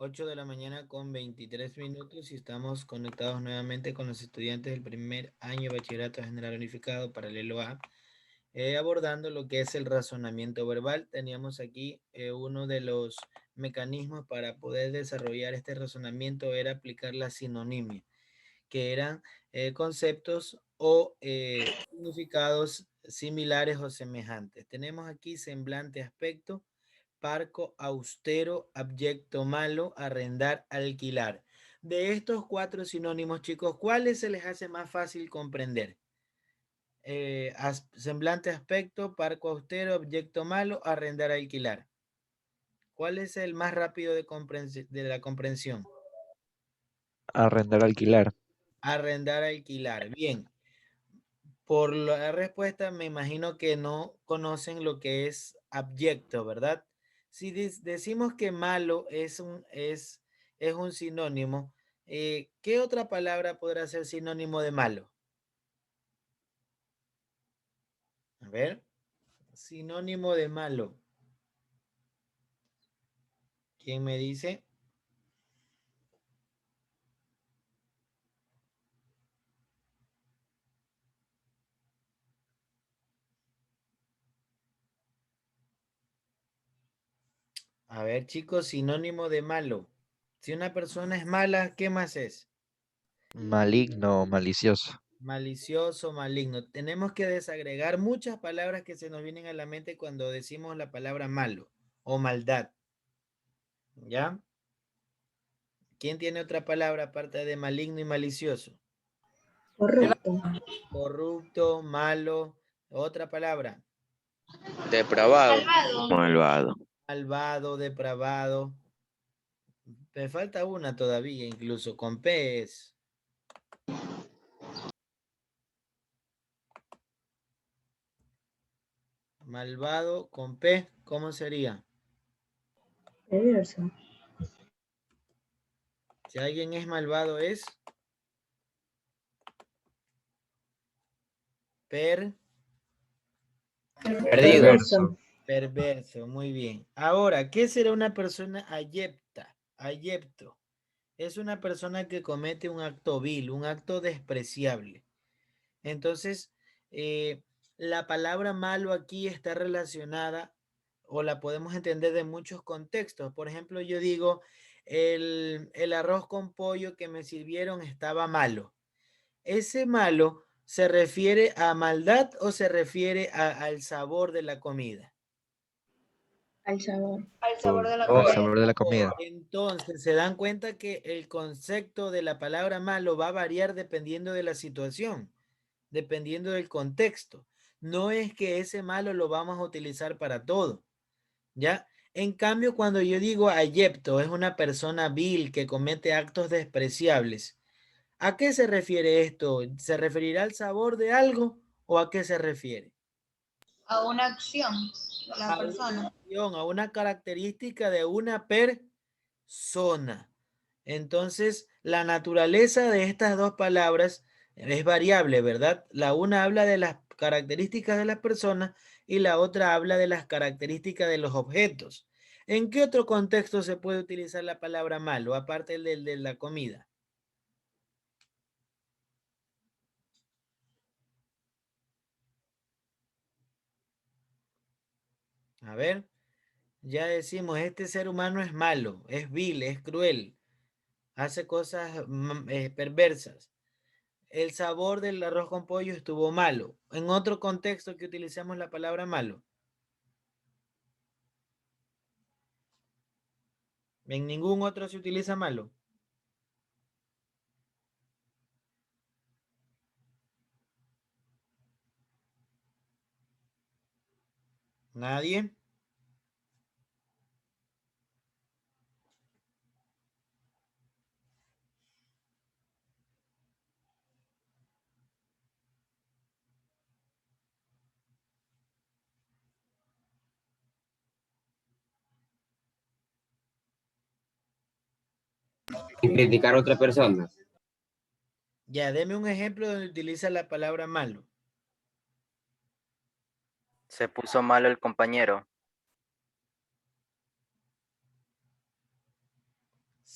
8 de la mañana con 23 minutos y estamos conectados nuevamente con los estudiantes del primer año de Bachillerato General Unificado Paralelo A, abordando lo que es el razonamiento verbal. Teníamos aquí uno de los mecanismos para poder desarrollar este razonamiento era aplicar la sinonimia, que eran conceptos o significados similares o semejantes. Tenemos aquí semblante, aspecto, parco, austero, abyecto, malo, arrendar, alquilar. De estos 4 sinónimos, chicos, ¿cuáles se les hace más fácil comprender? Semblante, aspecto, parco, austero, abyecto, malo, arrendar, alquilar. ¿Cuál es el más rápido de la comprensión? Arrendar, alquilar. Arrendar, alquilar. Bien. Por la respuesta me imagino que no conocen lo que es abyecto, ¿verdad? Si decimos que malo es un sinónimo, ¿qué otra palabra podrá ser sinónimo de malo? A ver, sinónimo de malo. ¿Quién me dice? A ver, chicos, sinónimo de malo. Si una persona es mala, ¿qué más es? Maligno, malicioso. Malicioso, maligno. Tenemos que desagregar muchas palabras que se nos vienen a la mente cuando decimos la palabra malo o maldad. ¿Ya? ¿Quién tiene otra palabra aparte de maligno y malicioso? Correcto. Corrupto, malo. Otra palabra. Depravado. Malvado. Malvado, depravado. Me falta una todavía, incluso con P es. Malvado con P, ¿cómo sería? Perverso. Si alguien es malvado es per. Perdido. Perverso. Perverso, muy bien. Ahora, ¿qué será una persona ayepta? Ayepto. Es una persona que comete un acto vil, un acto despreciable. Entonces, la palabra malo aquí está relacionada o la podemos entender de muchos contextos. Por ejemplo, yo digo, el arroz con pollo que me sirvieron estaba malo. ¿Ese malo se refiere a maldad o se refiere al sabor de la comida? Al sabor. Al sabor de la Al Ahora, comida. sabor de la comida. Entonces, se dan cuenta que el concepto de la palabra malo va a variar dependiendo de la situación, dependiendo del contexto. No es que ese malo lo vamos a utilizar para todo, ¿ya? En cambio, cuando yo digo ayepto, es una persona vil que comete actos despreciables. ¿A qué se refiere esto? ¿Se referirá al sabor de algo o a qué se refiere? A una acción de la A una persona. acción, a una característica de una persona. Entonces, la naturaleza de estas dos palabras es variable, ¿verdad? La una habla de las características de las personas y la otra habla de las características de los objetos. ¿En qué otro contexto se puede utilizar la palabra malo, aparte del de la comida? A ver, ya decimos, este ser humano es malo, es vil, es cruel, hace cosas perversas. El sabor del arroz con pollo estuvo malo. En otro contexto que utilicemos la palabra malo. En ningún otro se utiliza malo. Nadie. y criticar a otra persona. Ya, deme un ejemplo donde utiliza la palabra malo. Se puso malo el compañero.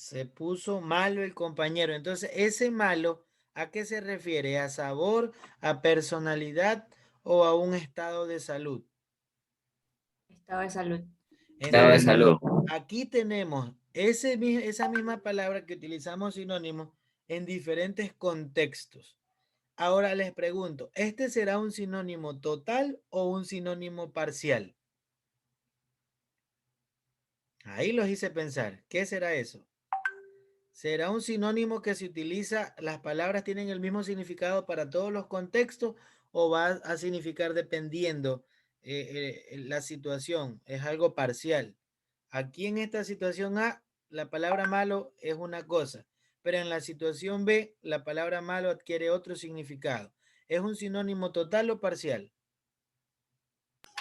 Se puso malo el compañero. Entonces, ese malo, ¿a qué se refiere? ¿A sabor, a personalidad o a un estado de salud? Estado de salud. Estado de salud. Aquí tenemos esa misma palabra que utilizamos sinónimo en diferentes contextos. Ahora les pregunto, ¿este será un sinónimo total o un sinónimo parcial? Ahí los hice pensar. ¿Qué será eso? ¿Será un sinónimo que se utiliza, las palabras tienen el mismo significado para todos los contextos o va a significar dependiendo la situación? Es algo parcial. Aquí en esta situación A, la palabra malo es una cosa, pero en la situación B, la palabra malo adquiere otro significado. ¿Es un sinónimo total o parcial?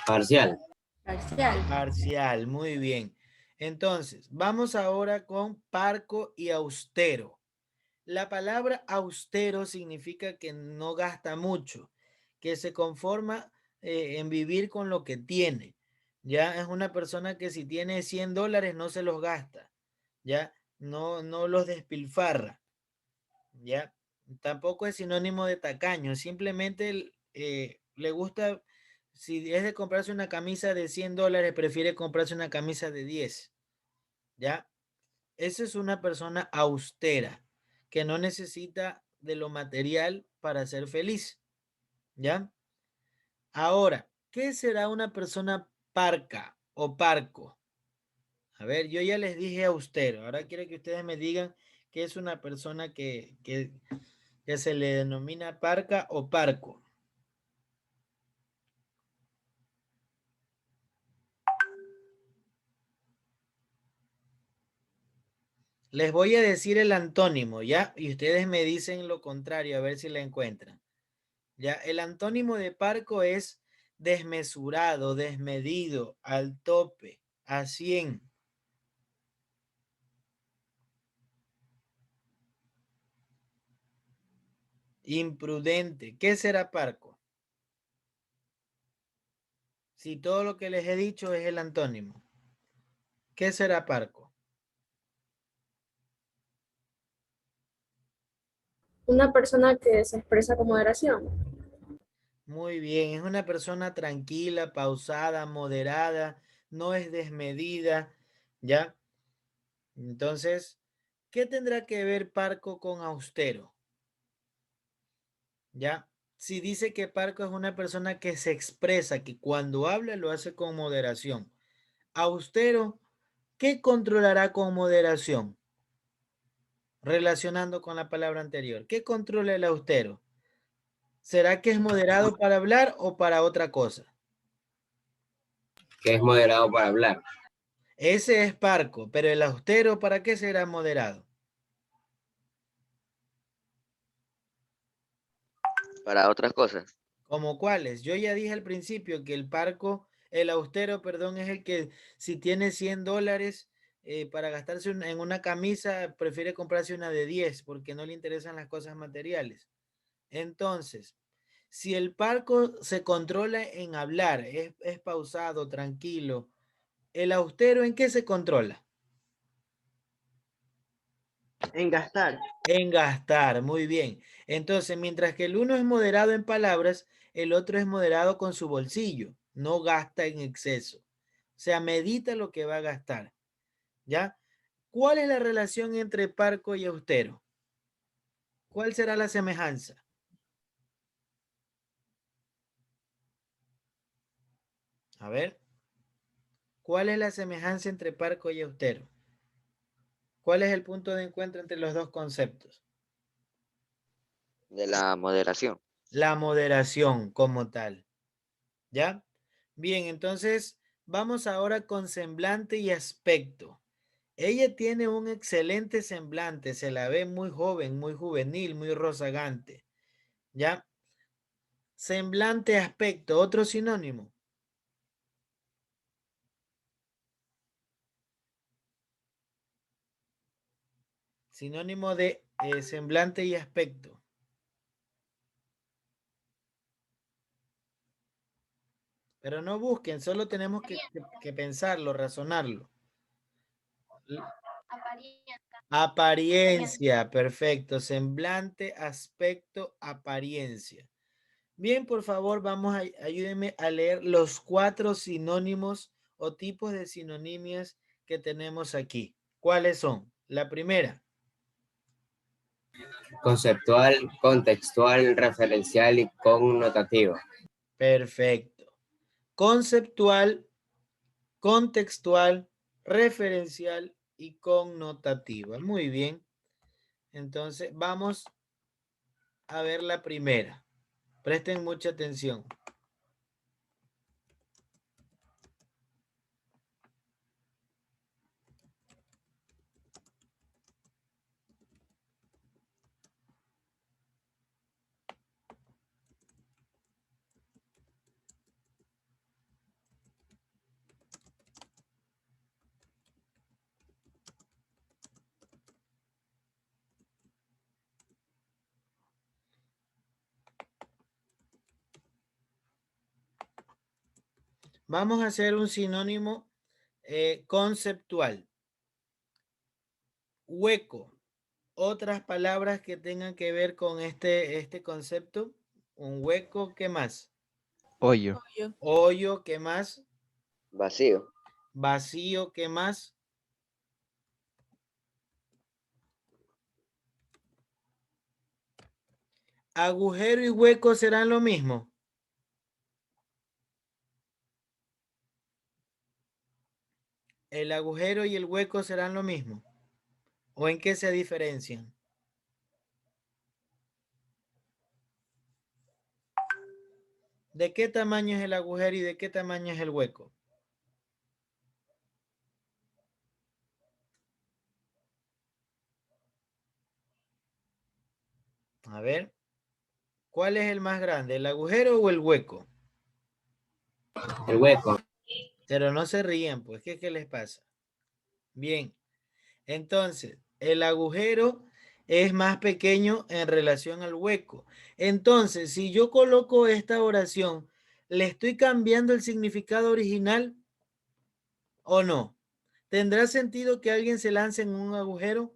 Parcial. Parcial. Parcial, muy bien. Entonces, vamos ahora con parco y austero. La palabra austero significa que no gasta mucho, que se conforma en vivir con lo que tiene. Ya es una persona que si tiene $100 no se los gasta, ya no los despilfarra, ya tampoco es sinónimo de tacaño, simplemente le gusta, si es de comprarse una camisa de $100, prefiere comprarse una camisa de 10, ya. Esa es una persona austera que no necesita de lo material para ser feliz, ¿ya? Ahora, ¿qué será una persona parca o parco? A ver, yo ya les dije austero. Ahora quiero que ustedes me digan qué es una persona que se le denomina parca o parco. Les voy a decir el antónimo, ¿ya? Y ustedes me dicen lo contrario, a ver si la encuentran. Ya, el antónimo de parco es desmesurado, desmedido, al tope, a 100. Imprudente. ¿Qué será parco? Si todo lo que les he dicho es el antónimo. ¿Qué será parco? Una persona que se expresa con moderación. Muy bien, es una persona tranquila, pausada, moderada, no es desmedida, ¿ya? Entonces, ¿qué tendrá que ver parco con austero? ¿Ya? Si dice que parco es una persona que se expresa, que cuando habla lo hace con moderación. Austero, ¿qué controlará con moderación? Relacionando con la palabra anterior. ¿Qué controla el austero? ¿Será que es moderado para hablar o para otra cosa? Que es moderado para hablar. Ese es parco, pero el austero, ¿para qué será moderado? Para otras cosas. ¿Como cuáles? Yo ya dije al principio que el austero, perdón, es el que si tiene $100 para gastarse en una camisa, prefiere comprarse una de 10 porque no le interesan las cosas materiales. Entonces, si el parco se controla en hablar, es pausado, tranquilo, ¿el austero en qué se controla? En gastar. En gastar, muy bien. Entonces, mientras que el uno es moderado en palabras, el otro es moderado con su bolsillo, no gasta en exceso. O sea, medita lo que va a gastar, ¿ya? ¿Cuál es la relación entre parco y austero? ¿Cuál será la semejanza? A ver, ¿cuál es la semejanza entre parco y austero? ¿Cuál es el punto de encuentro entre los dos conceptos? De la moderación. La moderación como tal, ¿ya? Bien, entonces vamos ahora con semblante y aspecto. Ella tiene un excelente semblante, se la ve muy joven, muy juvenil, muy rozagante, ¿ya? Semblante, aspecto, otro sinónimo. Sinónimo de semblante y aspecto. Pero no busquen, solo tenemos que pensarlo, razonarlo. Apariencia. Apariencia, perfecto. Semblante, aspecto, apariencia. Bien, por favor, ayúdenme a leer los 4 sinónimos o tipos de sinonimias que tenemos aquí. ¿Cuáles son? La primera. Conceptual, contextual, referencial y connotativo. Perfecto. Conceptual, contextual, referencial y connotativa. Muy bien. Entonces, vamos a ver la primera. Presten mucha atención. Vamos a hacer un sinónimo conceptual. Hueco. Otras palabras que tengan que ver con este concepto. Un hueco, ¿qué más? Hoyo. Hoyo, ¿qué más? Vacío. Vacío, ¿qué más? Agujero y hueco serán lo mismo. ¿El agujero y el hueco serán lo mismo? ¿O en qué se diferencian? ¿De qué tamaño es el agujero y de qué tamaño es el hueco? A ver, ¿cuál es el más grande, el agujero o el hueco? El hueco. Pero no se rían, pues, ¿qué les pasa? Bien, entonces, el agujero es más pequeño en relación al hueco. Entonces, si yo coloco esta oración, ¿le estoy cambiando el significado original o no? ¿Tendrá sentido que alguien se lance en un agujero?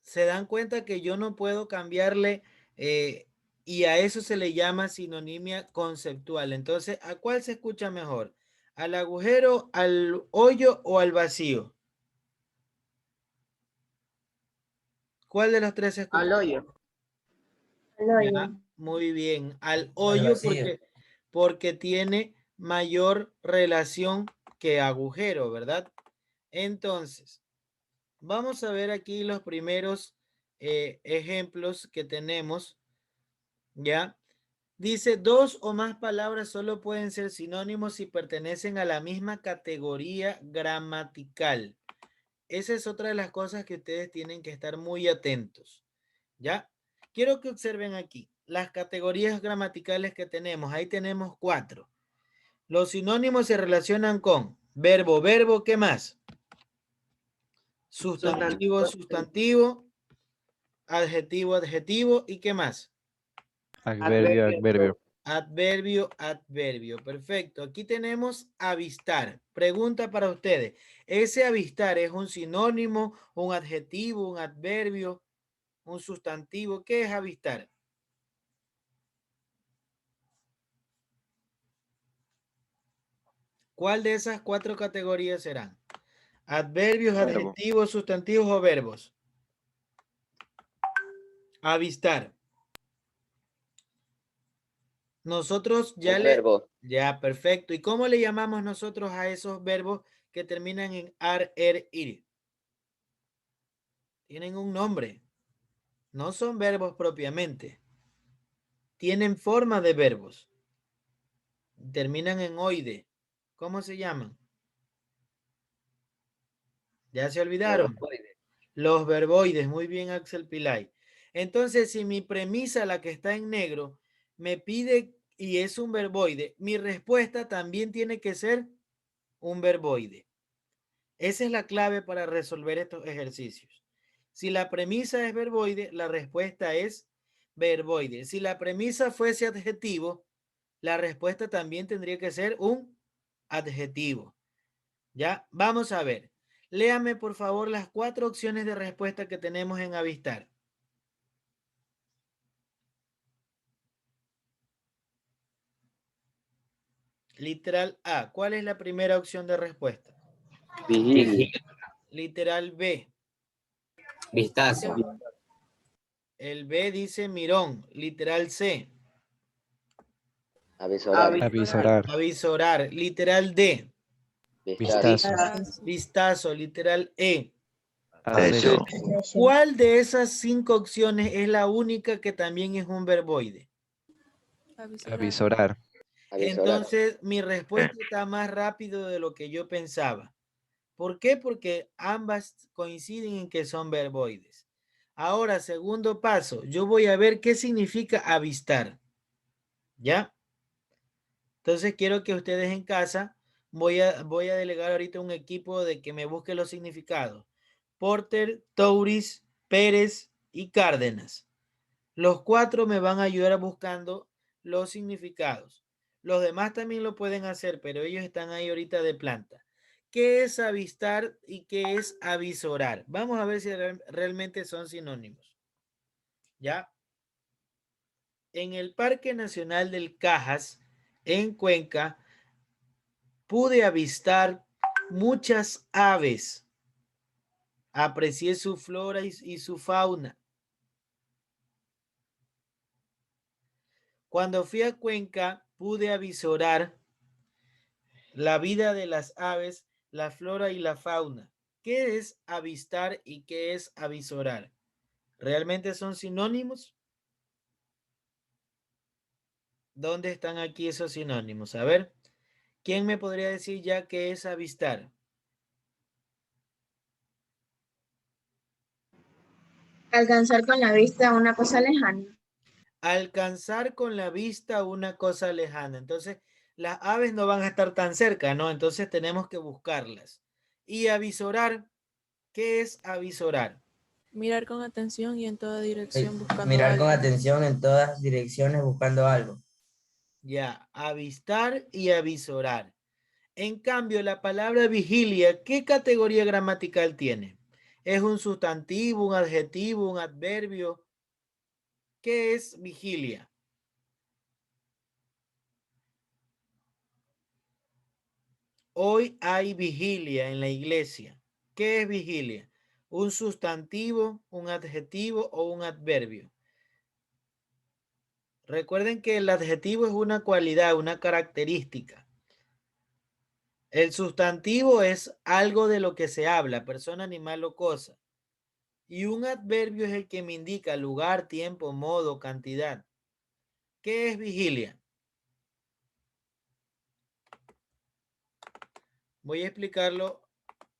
Se dan cuenta que yo no puedo cambiarle y a eso se le llama sinonimia conceptual. Entonces, ¿a cuál se escucha mejor? ¿Al agujero, al hoyo o al vacío? ¿Cuál de los tres se escucha? Al hoyo. El hoyo. Ya, muy bien. Al hoyo porque tiene mayor relación que agujero, ¿verdad? Entonces, vamos a ver aquí los primeros ejemplos que tenemos, ¿ya? Dice, 2 o más palabras solo pueden ser sinónimos si pertenecen a la misma categoría gramatical. Esa es otra de las cosas que ustedes tienen que estar muy atentos, ¿ya? Quiero que observen aquí las categorías gramaticales que tenemos. Ahí tenemos 4. Los sinónimos se relacionan con verbo, verbo, ¿qué más? Sustantivo, sustantivo, adjetivo, adjetivo, ¿y qué más? Adverbio, adverbio. Adverbio, adverbio. Perfecto. Aquí tenemos avistar. Pregunta para ustedes. ¿Ese avistar es un sinónimo, un adjetivo, un adverbio, un sustantivo? ¿Qué es avistar? ¿Cuál de esas 4 categorías serán? Adverbios, Verbo. adjetivos, sustantivos o verbos. Avistar. Nosotros ya Un verbo. Ya, perfecto. ¿Y cómo le llamamos nosotros a esos verbos que terminan en ar, er, ir? Tienen un nombre. No son verbos propiamente. Tienen forma de verbos. Terminan en oide. ¿Cómo se llaman? Ya se olvidaron. Verboide. Los verboides. Muy bien, Axel Pilay. Entonces, si mi premisa, la que está en negro, me pide y es un verboide, mi respuesta también tiene que ser un verboide. Esa es la clave para resolver estos ejercicios. Si la premisa es verboide, la respuesta es verboide. Si la premisa fuese adjetivo, la respuesta también tendría que ser un adjetivo. Ya, vamos a ver. Léame, por favor, las 4 opciones de respuesta que tenemos en avistar. Literal A. ¿Cuál es la primera opción de respuesta? Vigilia. Literal B. Vistazo. El B dice mirón. Literal C. Avisorar. Avisorar. Avisorar. Literal D. Vistazo. Vistazo. Vistazo. Literal E. Acecho. ¿Cuál de esas 5 opciones es la única que también es un verboide? Avisorar. Avisorar. Entonces, mi respuesta está más rápido de lo que yo pensaba. ¿Por qué? Porque ambas coinciden en que son verboides. Ahora, segundo paso, yo voy a ver qué significa avistar. ¿Ya? Entonces, quiero que ustedes en casa, voy a delegar ahorita un equipo de que me busque los significados. Porter, Touris, Pérez y Cárdenas. Los 4 me van a ayudar buscando los significados. Los demás también lo pueden hacer, pero ellos están ahí ahorita de planta. ¿Qué es avistar y qué es avisorar? Vamos a ver si realmente son sinónimos. ¿Ya? En el Parque Nacional del Cajas, en Cuenca, pude avistar muchas aves. Aprecié su flora y su fauna. Cuando fui a Cuenca, pude avisorar la vida de las aves, la flora y la fauna. ¿Qué es avistar y qué es avisorar? ¿Realmente son sinónimos? ¿Dónde están aquí esos sinónimos? A ver, ¿quién me podría decir ya qué es avistar? Alcanzar con la vista una cosa lejana. Alcanzar con la vista una cosa lejana. Entonces, las aves no van a estar tan cerca, ¿no? Entonces tenemos que buscarlas. Y avisorar, ¿qué es avisorar? Mirar con atención y en toda dirección buscando Mirar con algo. atención en todas direcciones buscando algo. Ya, avistar y avisorar. En cambio, la palabra vigilia, ¿qué categoría gramatical tiene? ¿Es un sustantivo, un adjetivo, un adverbio? ¿Qué es vigilia? Hoy hay vigilia en la iglesia. ¿Qué es vigilia? ¿Un sustantivo, un adjetivo o un adverbio? Recuerden que el adjetivo es una cualidad, una característica. El sustantivo es algo de lo que se habla, persona, animal o cosa. Y un adverbio es el que me indica lugar, tiempo, modo, cantidad. ¿Qué es vigilia? Voy a explicarlo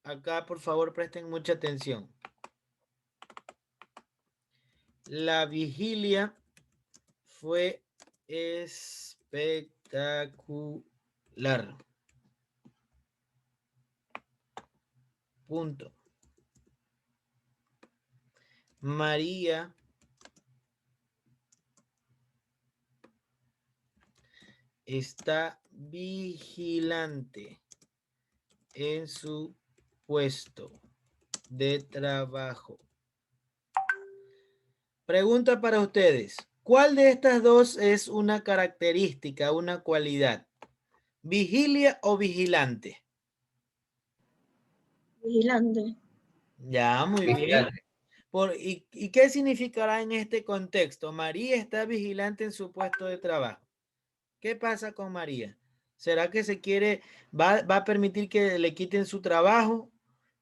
acá, por favor, presten mucha atención. La vigilia fue espectacular. Punto. María está vigilante en su puesto de trabajo. Pregunta para ustedes. ¿Cuál de estas dos es una característica, una cualidad? ¿Vigilia o vigilante? Vigilante. Ya, muy bien. ¿Y qué significará en este contexto? María está vigilante en su puesto de trabajo. ¿Qué pasa con María? ¿Será que va a permitir que le quiten su trabajo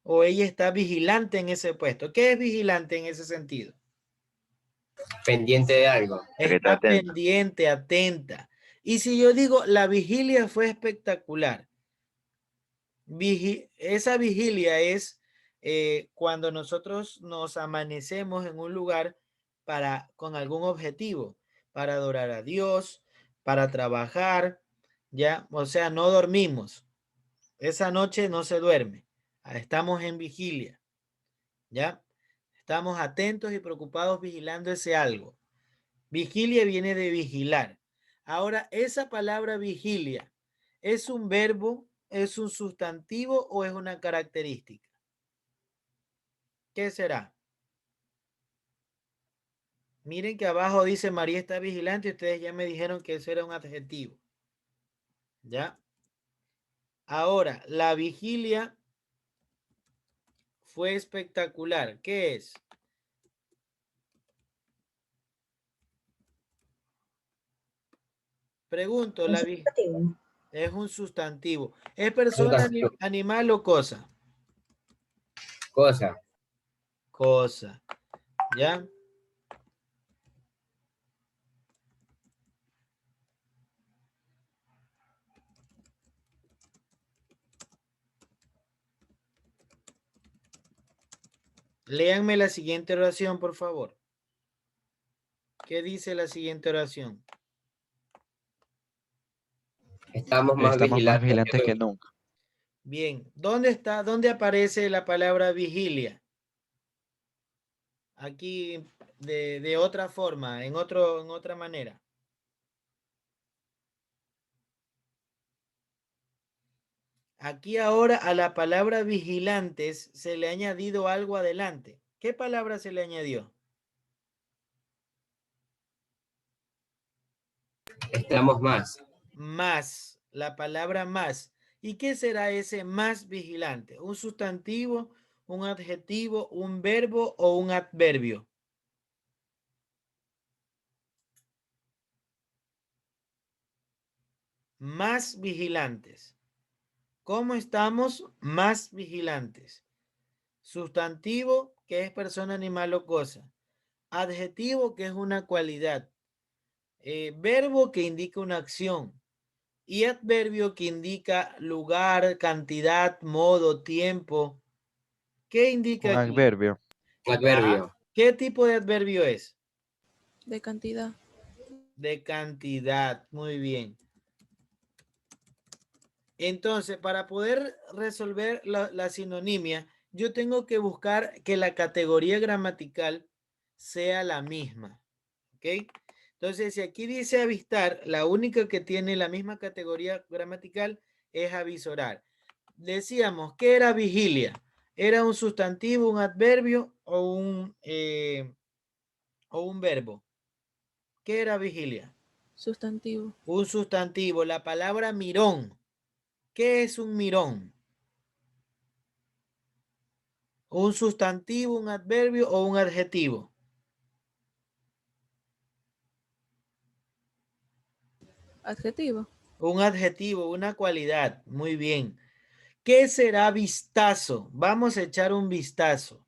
o ella está vigilante en ese puesto? ¿Qué es vigilante en ese sentido? Pendiente de algo. Está pendiente, atenta. Y si yo digo, la vigilia fue espectacular. Esa vigilia es cuando nosotros nos amanecemos en un lugar con algún objetivo, para adorar a Dios, para trabajar, ya, o sea, no dormimos. Esa noche no se duerme. Estamos en vigilia, ya. Estamos atentos y preocupados vigilando ese algo. Vigilia viene de vigilar. Ahora, esa palabra vigilia, ¿es un verbo es un sustantivo o es una característica? ¿Qué será? Miren que abajo dice María está vigilante y ustedes ya me dijeron que eso era un adjetivo. ¿Ya? Ahora, la vigilia fue espectacular. ¿Qué es? Pregunto, la vigilia es un sustantivo. ¿Es persona, animal o cosa? Cosa. Cosa. ¿Ya? Léanme la siguiente oración, por favor. ¿Qué dice la siguiente oración? Estamos más Estamos más vigilantes vigilantes que que nunca. nunca. Bien, ¿dónde está? ¿Dónde aparece la palabra vigilia? Aquí de otra forma, en otra manera. Aquí ahora a la palabra vigilantes se le ha añadido algo adelante. ¿Qué palabra se le añadió? Estamos más. Más, la palabra más. ¿Y qué será ese más vigilante? ¿Un sustantivo, un adjetivo, un verbo o un adverbio? Más vigilantes. ¿Cómo estamos? Más vigilantes. Sustantivo, que es persona, animal o cosa. Adjetivo, que es una cualidad. Verbo, que indica una acción. Y adverbio, que indica lugar, cantidad, modo, tiempo. ¿Qué indica Un aquí? adverbio. Adverbio. ¿Qué tipo de adverbio es? De cantidad. De cantidad. Muy bien. Entonces, para poder resolver la sinonimia, yo tengo que buscar que la categoría gramatical sea la misma. ¿Ok? Entonces, si aquí dice avistar, la única que tiene la misma categoría gramatical es avisorar. Decíamos, ¿qué era vigilia? ¿Era un sustantivo, un adverbio o un verbo? ¿Qué era vigilia? Sustantivo. Un sustantivo. La palabra mirón. ¿Qué es un mirón? ¿Un sustantivo, un adverbio o un adjetivo? Adjetivo. Un adjetivo, una cualidad. Muy bien. ¿Qué será vistazo? Vamos a echar un vistazo.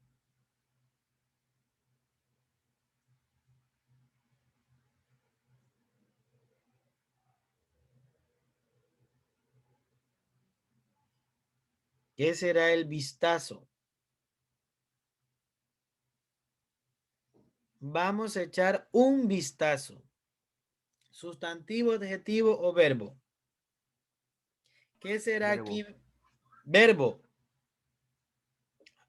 ¿Qué será el vistazo? Vamos a echar un vistazo. Sustantivo, adjetivo o verbo. ¿Qué será aquí? Verbo.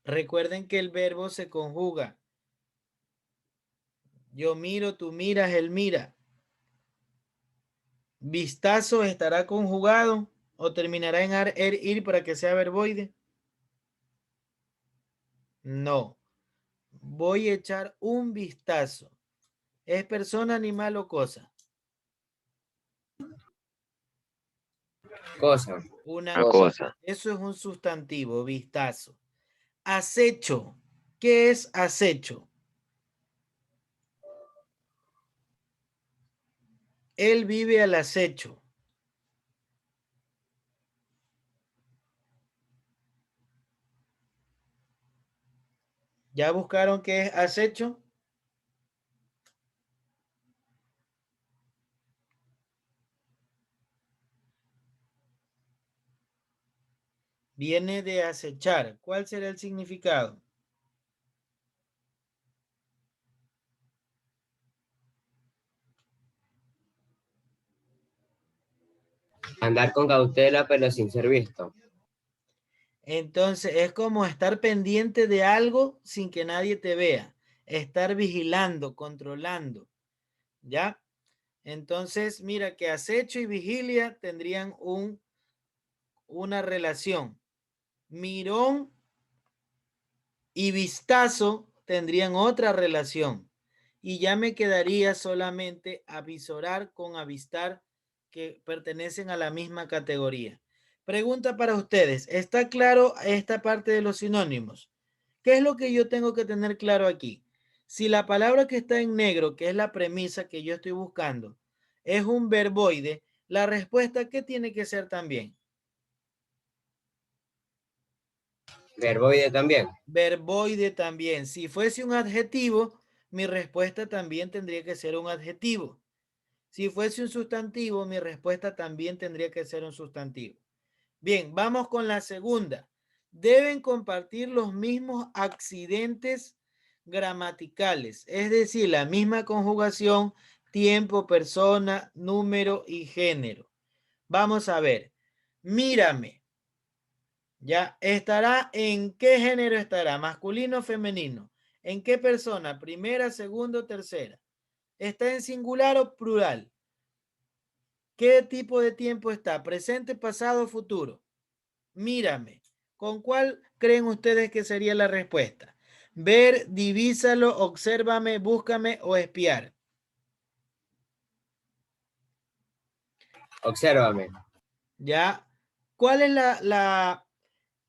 Recuerden que el verbo se conjuga. Yo miro, tú miras, él mira. ¿Vistazo estará conjugado o terminará en ir para que sea verboide? No. Voy a echar un vistazo. ¿Es persona, animal o cosa? Cosa. Una Cosa. cosa. Eso es un sustantivo, vistazo. Acecho. ¿Qué es acecho? Él vive al acecho. ¿Ya buscaron qué es acecho? Viene de acechar. ¿Cuál será el significado? Andar con cautela pero sin ser visto. Entonces es como estar pendiente de algo sin que nadie te vea. Estar vigilando, controlando. ¿Ya? Entonces, mira que acecho y vigilia tendrían una relación. Mirón y vistazo tendrían otra relación. Y ya me quedaría solamente avisorar con avistar, que pertenecen a la misma categoría. Pregunta para ustedes. ¿Está claro esta parte de los sinónimos? ¿Qué es lo que yo tengo que tener claro aquí? Si la palabra que está en negro, que es la premisa que yo estoy buscando, es un verboide, la respuesta, ¿qué tiene que ser también? Verboide también. Verboide también. Si fuese un adjetivo, mi respuesta también tendría que ser un adjetivo. Si fuese un sustantivo, mi respuesta también tendría que ser un sustantivo. Bien, vamos con la segunda. Deben compartir los mismos accidentes gramaticales, es decir, la misma conjugación, tiempo, persona, número y género. Vamos a ver. Mírame. ¿Ya? ¿Estará en qué género estará? ¿Masculino o femenino? ¿En qué persona? ¿Primera, segunda o tercera? ¿Está en singular o plural? ¿Qué tipo de tiempo está? ¿Presente, pasado o futuro? Mírame. ¿Con cuál creen ustedes que sería la respuesta? Ver, divísalo, obsérvame, búscame o espiar. Obsérvame. ¿Ya? ¿Cuál es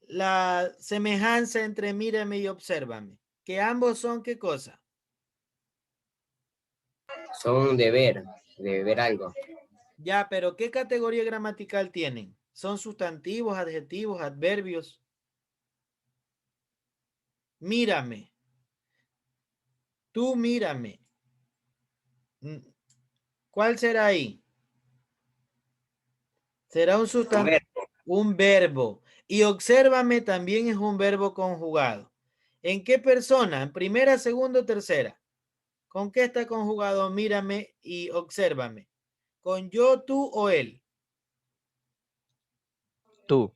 la semejanza entre mírame y obsérvame? Que ambos son ¿qué cosa? Son de ver algo. Ya, pero ¿qué categoría gramatical tienen? ¿Son sustantivos, adjetivos, adverbios? Mírame. Tú mírame. ¿Cuál será ahí? Será un sustantivo. Un verbo. Y obsérvame también es un verbo conjugado. ¿En qué persona? ¿En primera, segunda o tercera? ¿Con qué está conjugado? Mírame y obsérvame. ¿Con yo, tú o él? Tú.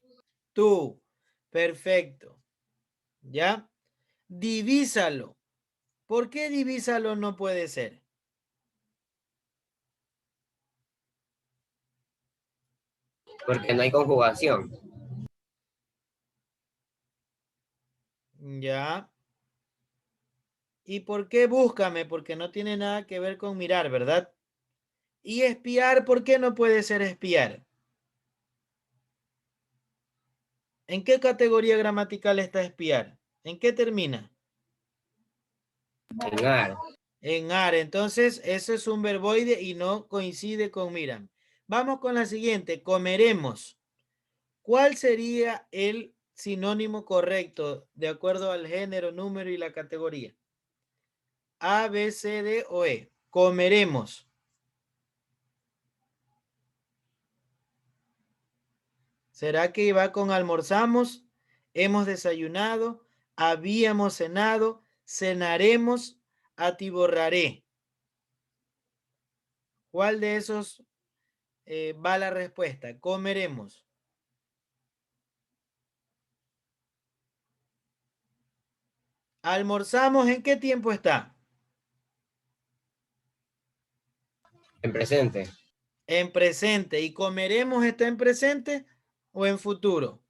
Tú. Perfecto. ¿Ya? Divísalo. ¿Por qué divísalo no puede ser? Porque no hay conjugación. ¿Ya? ¿Y por qué búscame? Porque no tiene nada que ver con mirar, ¿verdad? Y espiar, ¿por qué no puede ser espiar? ¿En qué categoría gramatical está espiar? ¿En qué termina? En ar. En ar. Entonces, eso es un verboide y no coincide con miran. Vamos con la siguiente. Comeremos. ¿Cuál sería el sinónimo correcto de acuerdo al género, número y la categoría? A, B, C, D o E. Comeremos. ¿Será que va con almorzamos? Hemos desayunado, habíamos cenado, cenaremos, atiborraré. ¿Cuál de esos va la respuesta? Comeremos. ¿Almorzamos en qué tiempo está? En presente. En presente. ¿Y comeremos está en presente o en futuro?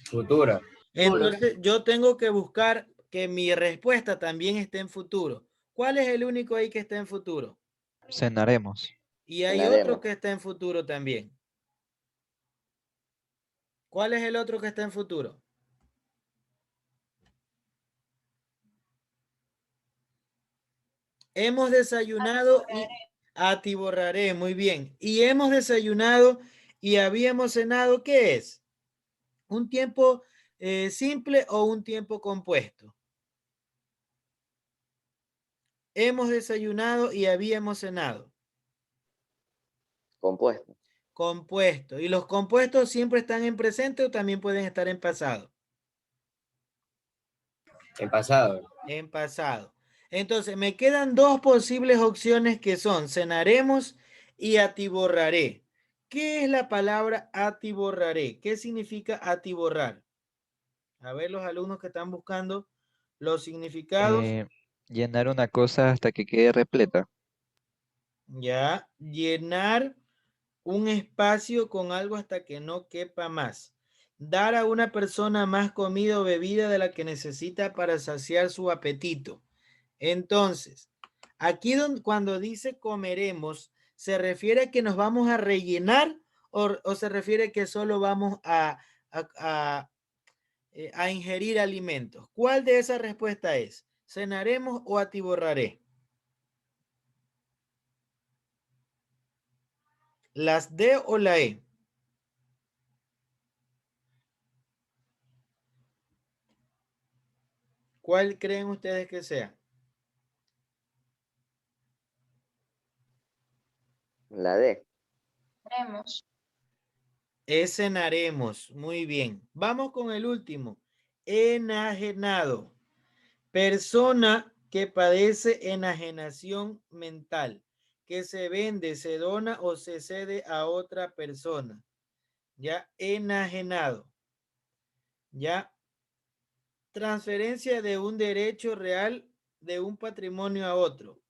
Futuro. Entonces yo tengo que buscar que mi respuesta también esté en futuro. ¿Cuál es el único ahí que está en futuro? Cenaremos. Y hay Cenaremos. otro que está en futuro también. ¿Cuál es el otro que está en futuro? Hemos desayunado y atiborraré, muy bien. Y hemos desayunado y habíamos cenado, ¿qué es? ¿Un tiempo simple o un tiempo compuesto? Hemos desayunado y habíamos cenado. Compuesto. Compuesto. ¿Y los compuestos siempre están en presente o también pueden estar en pasado? En pasado. En pasado. Entonces, me quedan dos posibles opciones que son cenaremos y atiborraré. ¿Qué es la palabra atiborraré? ¿Qué significa atiborrar? A ver, los alumnos que están buscando los significados. Llenar una cosa hasta que quede repleta. Ya, llenar un espacio con algo hasta que no quepa más. Dar a una persona más comida o bebida de la que necesita para saciar su apetito. Entonces, aquí cuando dice comeremos, ¿se refiere a que nos vamos a rellenar o se refiere que solo vamos a ingerir alimentos? ¿Cuál de esas respuestas es? ¿Cenaremos o atiborraré? ¿Las D o la E? ¿Cuál creen ustedes que sea? La D. Haremos. Cenaremos. Muy bien. Vamos con el último. Enajenado. Persona que padece enajenación mental, que se vende, se dona o se cede a otra persona. Ya, enajenado. Ya, transferencia de un derecho real de un patrimonio a otro.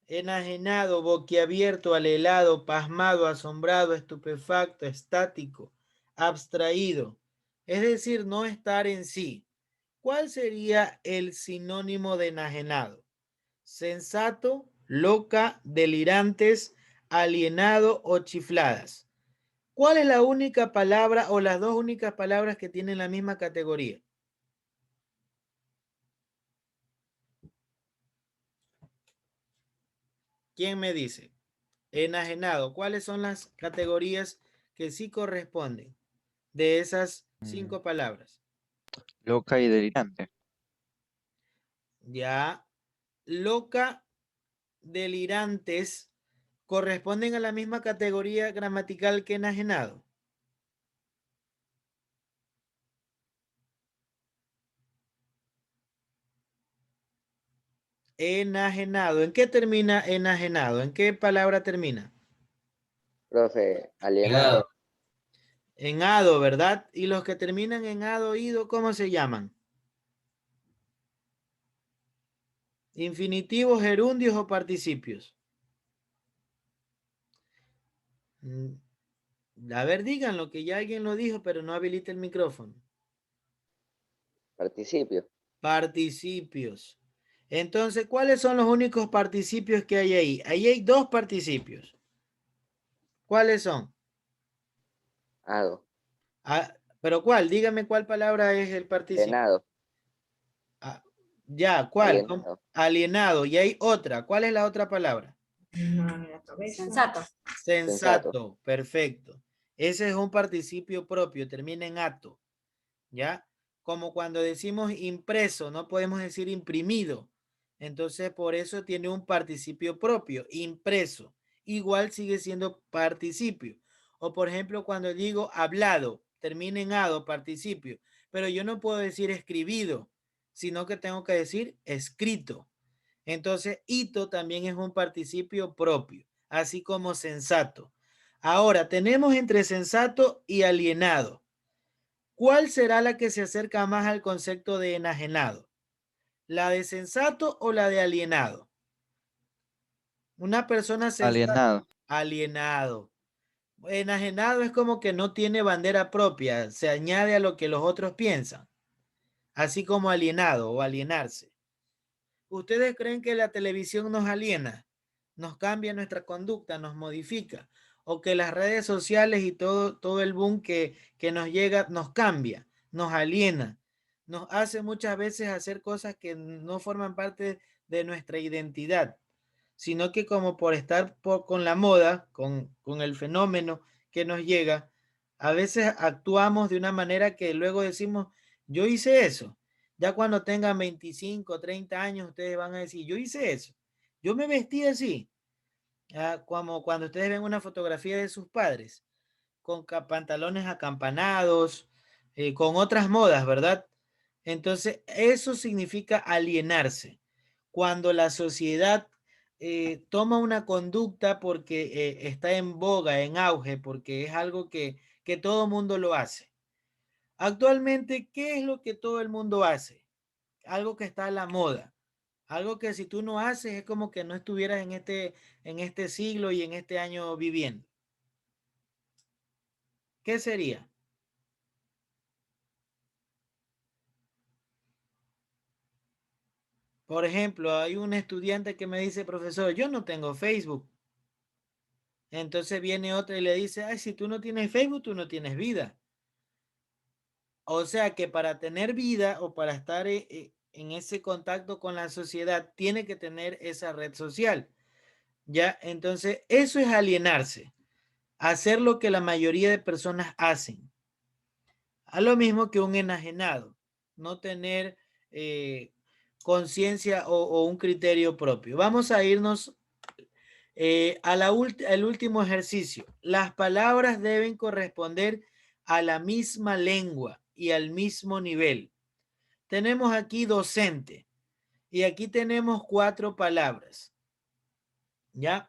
Enajenado, boquiabierto, alelado, pasmado, asombrado, estupefacto, estático, abstraído. Es decir, no estar en sí. ¿Cuál sería el sinónimo de enajenado? Sensato, loca, delirantes, alienado o chifladas. ¿Cuál es la única palabra o las dos únicas palabras que tienen la misma categoría? ¿Quién me dice? Enajenado. ¿Cuáles son las categorías que sí corresponden de esas 5 palabras? Loca y delirante. Ya, loca, delirantes, corresponden a la misma categoría gramatical que enajenado. Enajenado. ¿En qué termina enajenado? ¿En qué palabra termina? Profe, alienado. En ado, ¿verdad? Y los que terminan en ado, ido, ¿cómo se llaman? ¿Infinitivos, gerundios o participios? A ver, díganlo, que ya alguien lo dijo, pero no habilita el micrófono. Participio. Participios. Entonces, ¿cuáles son los únicos participios que hay ahí? Ahí hay 2 participios. ¿Cuáles son? Ado. Ah, ¿pero cuál? Dígame cuál palabra es el participio. Alienado. Ah, ya, ¿cuál? Alienado. Alienado. Y hay otra. ¿Cuál es la otra palabra? Sensato. Sensato. Perfecto. Ese es un participio propio, termina en ato. ¿Ya? Como cuando decimos impreso, no podemos decir imprimido. Entonces, por eso tiene un participio propio, impreso. Igual sigue siendo participio. O, por ejemplo, cuando digo hablado, termina en ado, participio. Pero yo no puedo decir escribido, sino que tengo que decir escrito. Entonces, hito también es un participio propio, así como sensato. Ahora, tenemos entre sensato y alienado. ¿Cuál será la que se acerca más al concepto de enajenado? ¿La de sensato o la de alienado? Una persona sensata. Alienado. Alienado. Enajenado es como que no tiene bandera propia, se añade a lo que los otros piensan, así como alienado o alienarse. ¿Ustedes creen que la televisión nos aliena, nos cambia nuestra conducta, nos modifica? ¿O que las redes sociales y todo el boom que nos llega nos cambia, nos aliena, nos hace muchas veces hacer cosas que no forman parte de nuestra identidad, sino que como por estar con la moda, con el fenómeno que nos llega, a veces actuamos de una manera que luego decimos, yo hice eso? Ya cuando tengan 25, 30 años, ustedes van a decir, yo hice eso. Yo me vestí así. Como cuando ustedes ven una fotografía de sus padres, con pantalones acampanados, con otras modas, ¿verdad? Entonces, eso significa alienarse. Cuando la sociedad toma una conducta porque está en boga, en auge, porque es algo que todo mundo lo hace. Actualmente, ¿qué es lo que todo el mundo hace? Algo que está a la moda, algo que si tú no haces es como que no estuvieras en este siglo y en este año viviendo. ¿Qué sería? Por ejemplo, hay un estudiante que me dice, profesor, yo no tengo Facebook. Entonces viene otro y le dice, ay, si tú no tienes Facebook, tú no tienes vida. O sea que para tener vida o para estar en ese contacto con la sociedad, tiene que tener esa red social. ¿Ya? Entonces, eso es alienarse. Hacer lo que la mayoría de personas hacen. A lo mismo que un enajenado. No tener conciencia o un criterio propio. Vamos a irnos al último ejercicio. Las palabras deben corresponder a la misma lengua y al mismo nivel. Tenemos aquí docente y aquí tenemos 4 palabras. ¿Ya?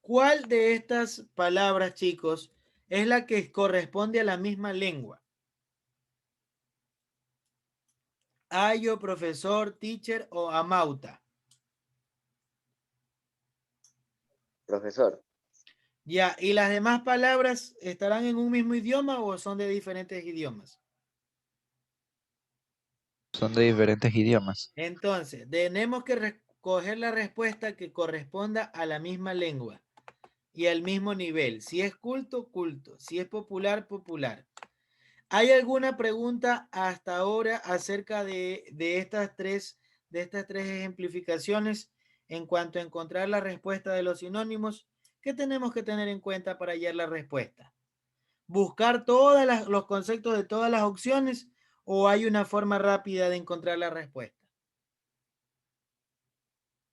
¿Cuál de estas palabras, chicos, es la que corresponde a la misma lengua? Ayo, profesor, teacher o amauta. Profesor. Ya, ¿y las demás palabras estarán en un mismo idioma o son de diferentes idiomas? Son de diferentes idiomas. Entonces, tenemos que recoger la respuesta que corresponda a la misma lengua y al mismo nivel. Si es culto, culto. Si es popular, popular. ¿Hay alguna pregunta hasta ahora acerca de estas tres ejemplificaciones en cuanto a encontrar la respuesta de los sinónimos? ¿Qué tenemos que tener en cuenta para hallar la respuesta? ¿Buscar todos los conceptos de todas las opciones o hay una forma rápida de encontrar la respuesta?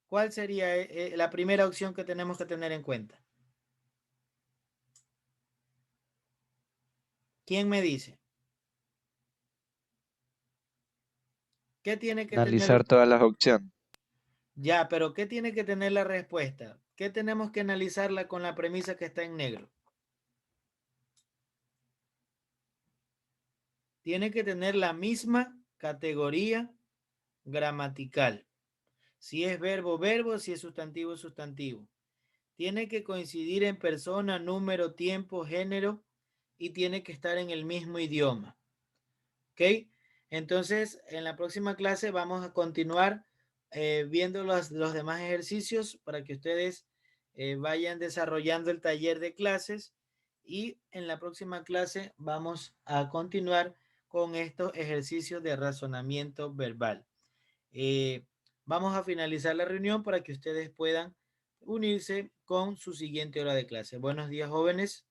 ¿Cuál sería la primera opción que tenemos que tener en cuenta? ¿Quién me dice? ¿Qué tiene que Analizar tener? todas las opciones. Ya, pero ¿qué tiene que tener la respuesta? ¿Qué tenemos que analizarla con la premisa que está en negro? Tiene que tener la misma categoría gramatical. Si es verbo, verbo, si es sustantivo, sustantivo. Tiene que coincidir en persona, número, tiempo, género y tiene que estar en el mismo idioma. ¿Ok? Entonces, en la próxima clase vamos a continuar viendo los demás ejercicios para que ustedes vayan desarrollando el taller de clases y en la próxima clase vamos a continuar con estos ejercicios de razonamiento verbal. Vamos a finalizar la reunión para que ustedes puedan unirse con su siguiente hora de clase. Buenos días, jóvenes.